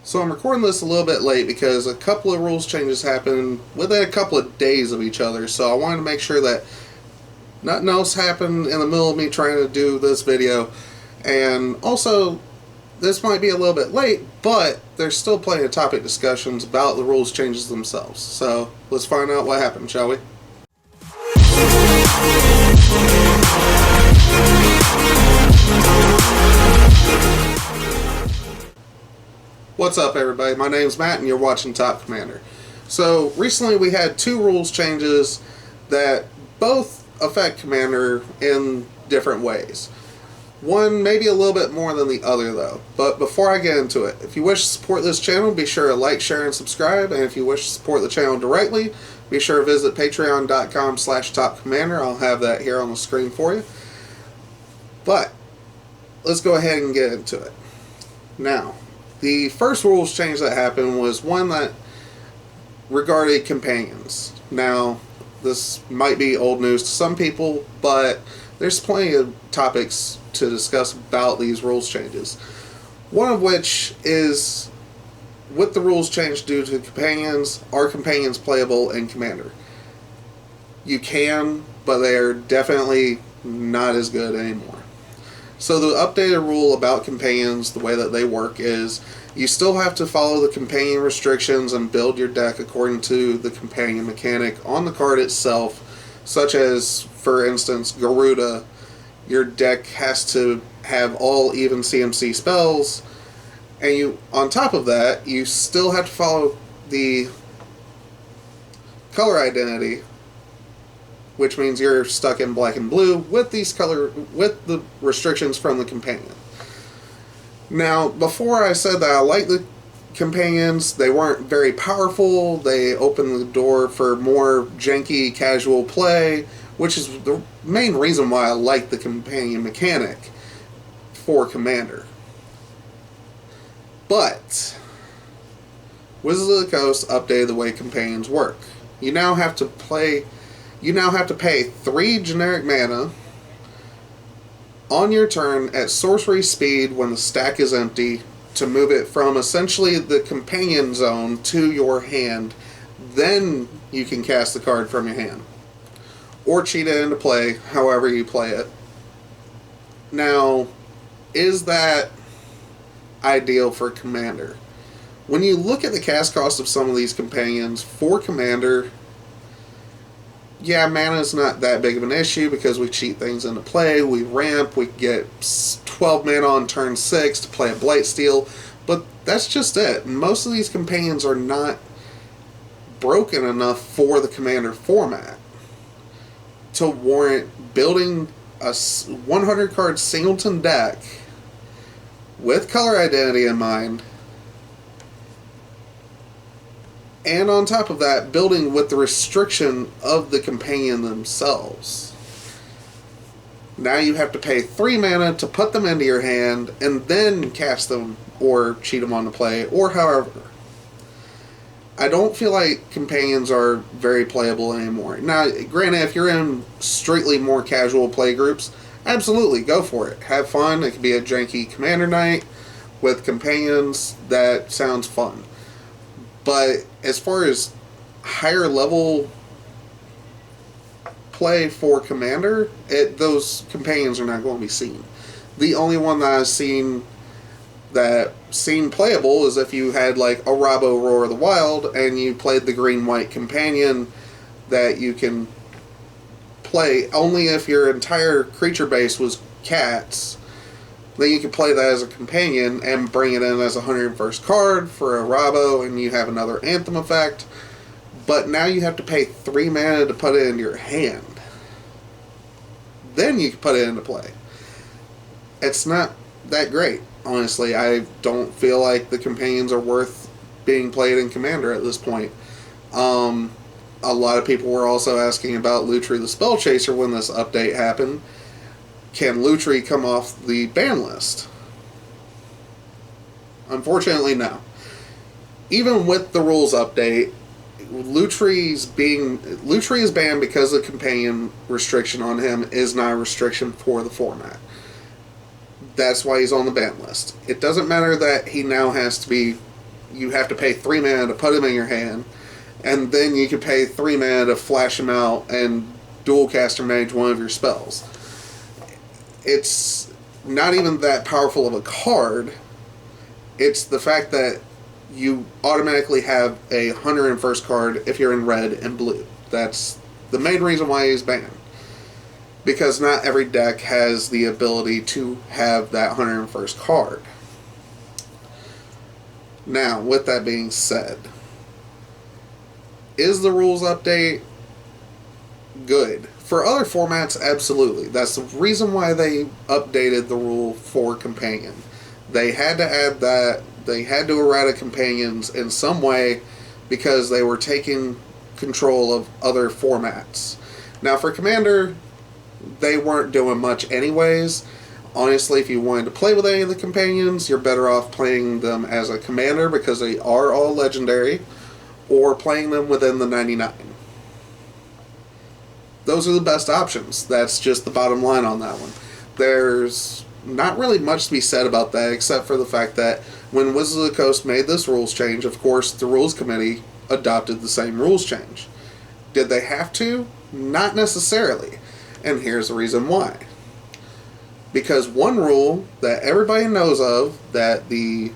So I'm recording this a little bit late because a couple of rules changes happened within a couple of days of each other. So I wanted to make sure that nothing else happened in the middle of me trying to do this video. And also, this might be a little bit late, but there's still plenty of topic discussions about the rules changes themselves. So let's find out what happened, shall we? What's up, everybody? My name's Matt and you're watching Top Commander. So recently we had two rules changes that both affect Commander in different ways. One maybe a little bit more than the other though. But before I get into it, if you wish to support this channel, be sure to like, share, and subscribe. And if you wish to support the channel directly, be sure to visit patreon.com/topcommander. I'll have that here on the screen for you. But let's go ahead and get into it. Now, the first rules change that happened was one that regarded companions. Now, this might be old news to some people, but there's plenty of topics to discuss about these rules changes. One of which is, with the rules change due to companions, are companions playable in Commander? You can, but they are definitely not as good anymore. So the updated rule about companions, the way that they work is, you still have to follow the companion restrictions and build your deck according to the companion mechanic on the card itself, such as, for instance, Garuda. Your deck has to have all even CMC spells, and you, on top of that, you still have to follow the color identity, which means you're stuck in black and blue with the restrictions from the companion. Now, before I said that I like the companions, they weren't very powerful. They opened the door for more janky casual play, which is the main reason why I like the companion mechanic for Commander. But Wizards of the Coast updated the way companions work. You now have to pay 3 generic mana on your turn at sorcery speed when the stack is empty to move it from essentially the companion zone to your hand. Then you can cast the card from your hand, or cheat it into play, however you play it. Now, is that ideal for Commander? When you look at the cast cost of some of these companions for Commander, yeah, mana is not that big of an issue because we cheat things into play, we ramp, we get 12 mana on turn 6 to play a Blightsteel, but that's just it. Most of these companions are not broken enough for the Commander format to warrant building a 100 card singleton deck with color identity in mind, and on top of that, building with the restriction of the companion themselves. Now you have to pay 3 mana to put them into your hand and then cast them or cheat them on the play, or however. I don't feel like companions are very playable anymore. Now, granted, if you're in strictly more casual play groups, absolutely, go for it. Have fun. It could be a janky Commander night with companions. That sounds fun. But as far as higher level play for Commander, those companions are not going to be seen. The only one that I've seen playable is if you had like a Rabo Roar of the Wild and you played the green-white companion that you can play only if your entire creature base was cats. Then you can play that as a companion and bring it in as a 101st card for a Rabo, and you have another Anthem effect. But now you have to pay 3 mana to put it into your hand. Then you can put it into play. It's not that great, honestly. I don't feel like the companions are worth being played in Commander at this point. A lot of people were also asking about Lutri the Spell Chaser when this update happened. Can Lutri come off the ban list? Unfortunately, no. Even with the rules update, Lutri is banned because the companion restriction on him is not a restriction for the format. That's why he's on the ban list. It doesn't matter that he now has to be you have to pay 3 mana to put them in your hand, and then you can pay 3 mana to flash them out and dual caster mage one of your spells. It's not even that powerful of a card. It's the fact that you automatically have a Hunter in first card if you're in red and blue. That's the main reason why he's banned. Because not every deck has the ability to have that Hunter in first card. Now, with that being said, is the rules update good? For other formats, absolutely. That's the reason why they updated the rule for Companion. They had to add that. They had to errata Companions in some way because they were taking control of other formats. Now, for Commander, they weren't doing much anyways. Honestly, if you wanted to play with any of the Companions, you're better off playing them as a Commander because they are all legendary, or playing them within the 99. Those are the best options. That's just the bottom line on that one. There's not really much to be said about that, except for the fact that when Wizards of the Coast made this rules change, of course, the Rules Committee adopted the same rules change. Did they have to? Not necessarily. And here's the reason why. Because one rule that everybody knows of that the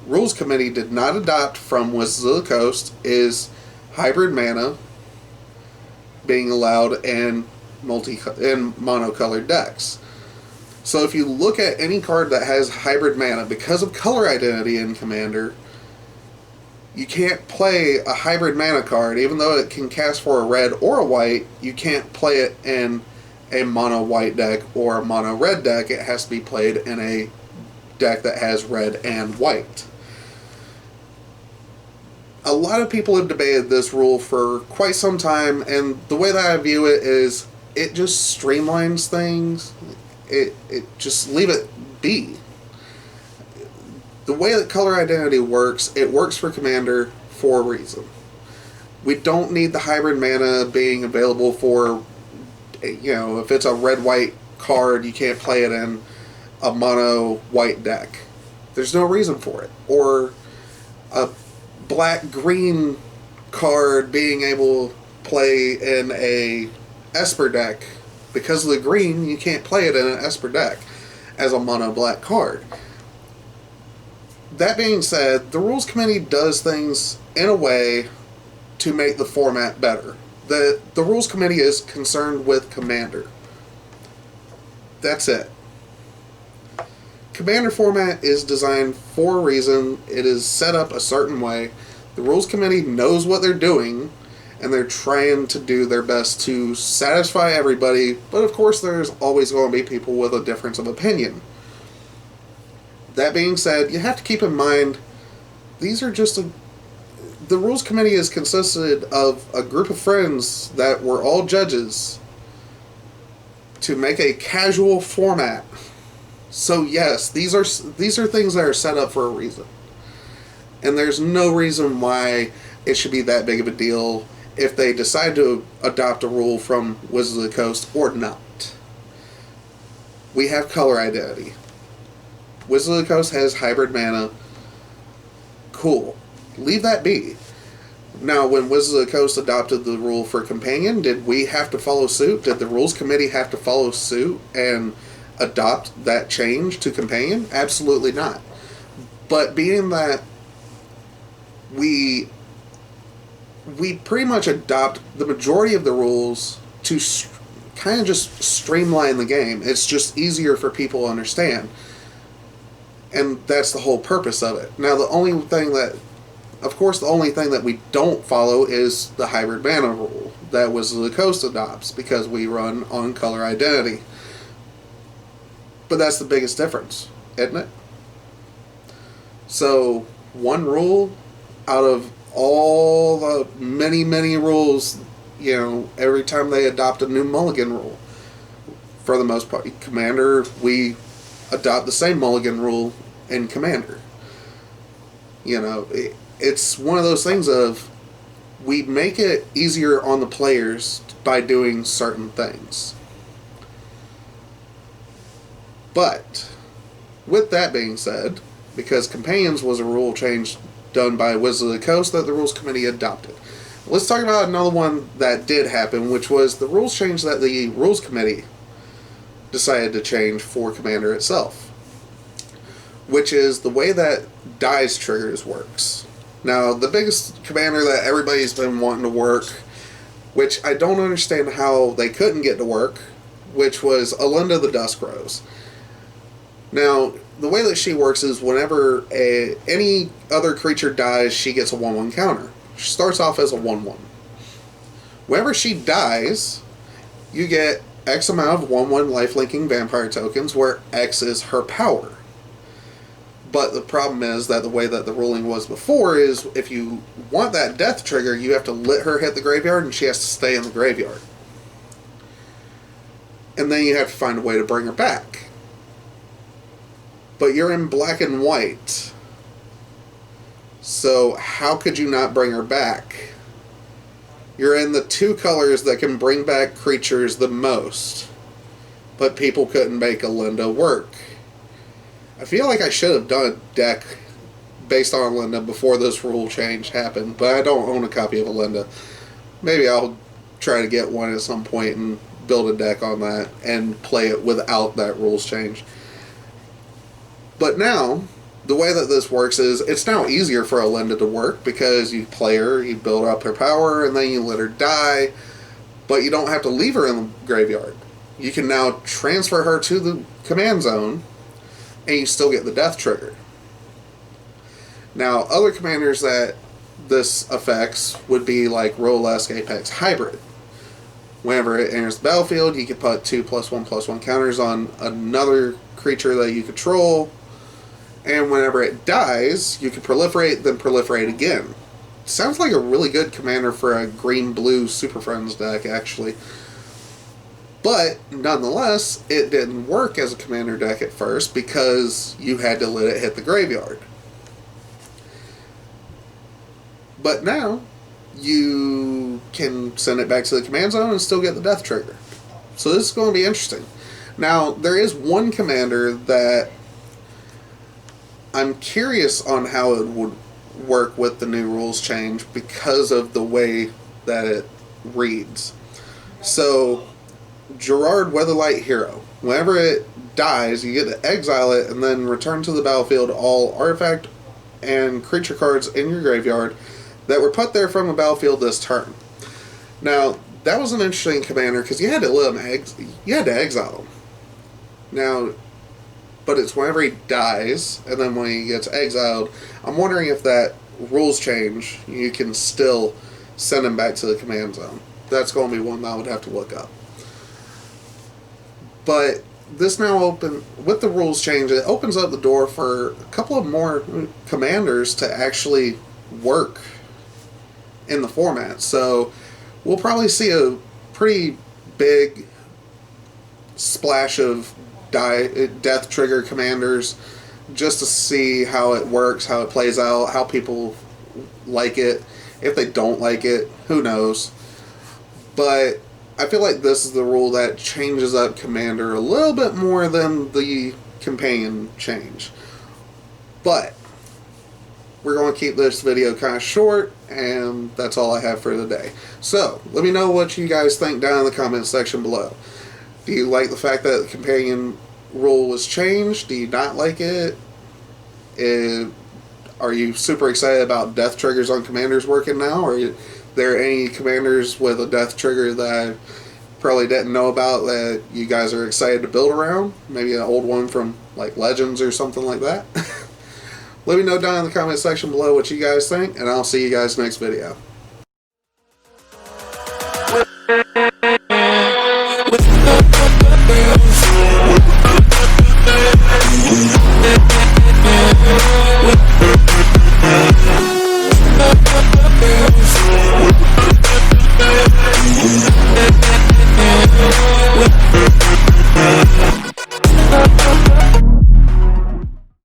Rules Committee did not adopt from Wizards of the Coast is hybrid mana being allowed in monocolored decks. So if you look at any card that has hybrid mana, because of color identity in Commander, you can't play a hybrid mana card, even though it can cast for a red or a white. You can't play it in a mono white deck or a mono red deck. It has to be played in a deck that has red and white. A lot of people have debated this rule for quite some time, and the way that I view it is it just streamlines things. It just leave it be. The way that color identity works, it works for Commander for a reason. We don't need the hybrid mana being available for, if it's a red-white card, you can't play it in a mono-white deck. There's no reason for it. Or a black-green card being able to play in a Esper deck. Because of the green, you can't play it in an Esper deck as a mono-black card. That being said, the Rules Committee does things in a way to make the format better. The Rules Committee is concerned with Commander. That's it. Commander format is designed for a reason. It is set up a certain way. The Rules Committee knows what they're doing, and they're trying to do their best to satisfy everybody, but of course there's always going to be people with a difference of opinion. That being said, you have to keep in mind, these are just the Rules Committee is consisted of a group of friends that were all judges to make a casual format. So yes, these are things that are set up for a reason. And there's no reason why it should be that big of a deal if they decide to adopt a rule from Wizards of the Coast or not. We have color identity. Wizards of the Coast has hybrid mana. Cool. Leave that be. Now, when Wizards of the Coast adopted the rule for Companion, did we have to follow suit? Did the Rules Committee have to follow suit and adopt that change to Companion? Absolutely not. But being that we pretty much adopt the majority of the rules to kind of just streamline the game. It's just easier for people to understand. And that's the whole purpose of it. Now, the only thing that we don't follow is the hybrid mana rule that Wizards of the Coast adopts, because we run on color identity. But that's the biggest difference, isn't it? So, one rule out of all the many, many rules, every time they adopt a new mulligan rule. For the most part, Commander, we adopt the same mulligan rule in Commander. It's one of those things of, we make it easier on the players by doing certain things. But, with that being said, because Companions was a rule change done by Wizards of the Coast that the Rules Committee adopted. Let's talk about another one that did happen, which was the rules change that the Rules Committee decided to change for Commander itself, which is the way that dice triggers works. Now, the biggest Commander that everybody's been wanting to work, which I don't understand how they couldn't get to work, which was Alinda the Dusk Rose. Now, the way that she works is whenever any other creature dies, she gets a 1/1 counter. She starts off as a 1/1. Whenever she dies, you get X amount of 1/1 life-linking vampire tokens, where X is her power. But the problem is that the way that the ruling was before is if you want that death trigger, you have to let her hit the graveyard and she has to stay in the graveyard. And then you have to find a way to bring her back. But you're in black and white. So how could you not bring her back? You're in the two colors that can bring back creatures the most. But people couldn't make Alinda work. I feel like I should have done a deck based on Alinda before this rule change happened, but I don't own a copy of Alinda. Maybe I'll try to get one at some point and build a deck on that and play it without that rules change. But now, the way that this works is it's now easier for Alinda to work because you play her, you build up her power, and then you let her die, but you don't have to leave her in the graveyard. You can now transfer her to the command zone, and you still get the death trigger. Now, other commanders that this affects would be like Rolesk Apex Hybrid. Whenever it enters the battlefield, you can put 2+1/+1 counters on another creature that you control, and whenever it dies, you can proliferate, then proliferate again. Sounds like a really good commander for a green-blue Super Friends deck, actually. But, nonetheless, it didn't work as a commander deck at first because you had to let it hit the graveyard. But now, you can send it back to the command zone and still get the death trigger. So this is going to be interesting. Now, there is one commander that I'm curious on how it would work with the new rules change because of the way that it reads. So, Gerard Weatherlight Hero. Whenever it dies, you get to exile it and then return to the battlefield all artifact and creature cards in your graveyard that were put there from the battlefield this turn. Now, that was an interesting commander because you had to let him you had to exile him. Now, but it's whenever he dies and then when he gets exiled. I'm wondering if that rules change, you can still send him back to the command zone. That's going to be one that I would have to look up. But this now with the rules change, it opens up the door for a couple of more commanders to actually work in the format. So we'll probably see a pretty big splash of death trigger commanders just to see how it works, how it plays out, how people like it. If they don't like it, who knows. But I feel like this is the rule that changes up Commander a little bit more than the companion change. But we're going to keep this video kind of short, and that's all I have for today. So, let me know what you guys think down in the comments section below. Do you like the fact that the companion rule was changed? Do you not like it? Are you super excited about death triggers on commanders working now? Or are there any commanders with a death trigger that I probably didn't know about that you guys are excited to build around? Maybe an old one from like Legends or something like that? Let me know down in the comment section below what you guys think, and I'll see you guys next video.